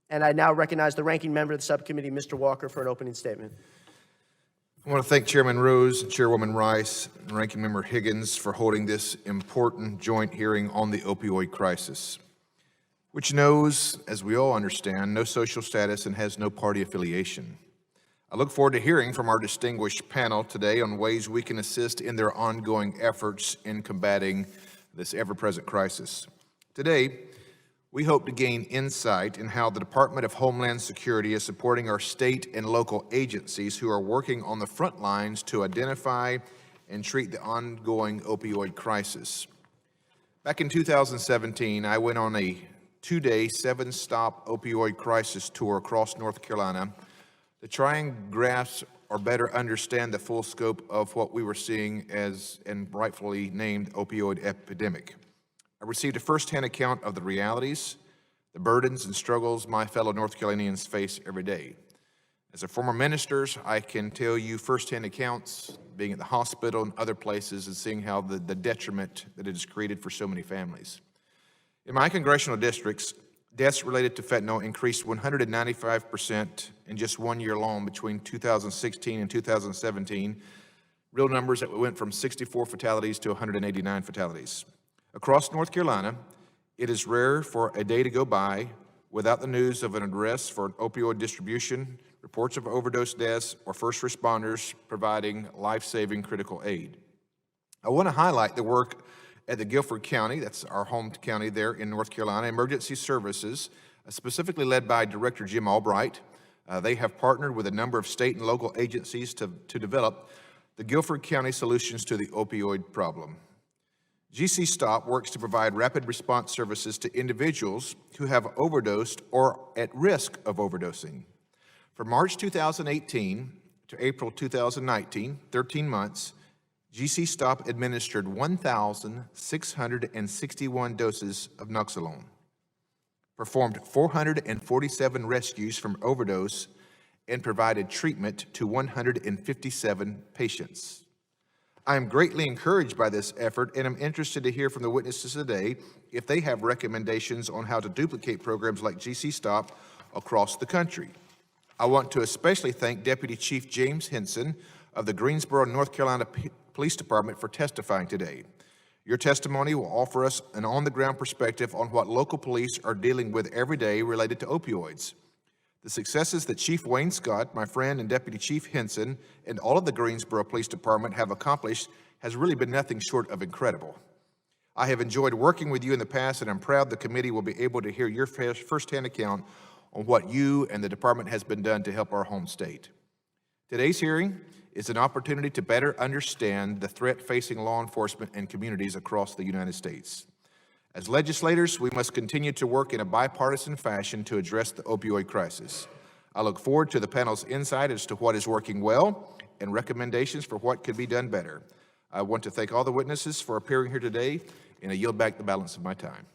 And I now recognize the ranking member of the subcommittee, Mr. Walker, for an opening statement. I want to thank Chairman Rose, Chairwoman Rice, and Ranking Member Higgins for holding this important joint hearing on the opioid crisis, which knows, as we all understand, no social status and has no party affiliation. I look forward to hearing from our distinguished panel today on ways we can assist in their ongoing efforts in combating this ever-present crisis. Today, we hope to gain insight in how the Department of Homeland Security is supporting our state and local agencies who are working on the front lines to identify and treat the ongoing opioid crisis. Back in 2017, I went on a 2-day, 7-stop opioid crisis tour across North Carolina to try and grasp or better understand the full scope of what we were seeing as, and rightfully named, opioid epidemic. I received a firsthand account of the realities, the burdens and struggles my fellow North Carolinians face every day. As a former minister, I can tell you firsthand accounts, being at the hospital and other places and seeing how the detriment that it has created for so many families. In my congressional districts, deaths related to fentanyl increased 195% in just 1 year alone between 2016 and 2017, real numbers that went from 64 fatalities to 189 fatalities. Across North Carolina, it is rare for a day to go by without the news of an arrest for opioid distribution, reports of overdose deaths, or first responders providing life-saving critical aid. I want to highlight the work at the Guilford County, that's our home county there in North Carolina, Emergency Services, specifically led by Director Jim Albright. They have partnered with a number of state and local agencies to develop the Guilford County solutions to the opioid problem. GC Stop works to provide rapid response services to individuals who have overdosed or at risk of overdosing. From March 2018 to April 2019, 13 months, GC Stop administered 1,661 doses of Naloxone, performed 447 rescues from overdose, and provided treatment to 157 patients. I am greatly encouraged by this effort, and I'm interested to hear from the witnesses today if they have recommendations on how to duplicate programs like GC Stop across the country. I want to especially thank Deputy Chief James Henson of the Greensboro, North Carolina Police Department for testifying today. Your testimony will offer us an on-the-ground perspective on what local police are dealing with every day related to opioids. The successes that Chief Wayne Scott, my friend, and Deputy Chief Henson, and all of the Greensboro Police Department have accomplished has really been nothing short of incredible. I have enjoyed working with you in the past, and I'm proud the committee will be able to hear your firsthand account on what you and the department has been done to help our home state. Today's hearing is an opportunity to better understand the threat facing law enforcement and communities across the United States. As legislators, we must continue to work in a bipartisan fashion to address the opioid crisis. I look forward to the panel's insight as to what is working well and recommendations for what could be done better. I want to thank all the witnesses for appearing here today, and I yield back the balance of my time.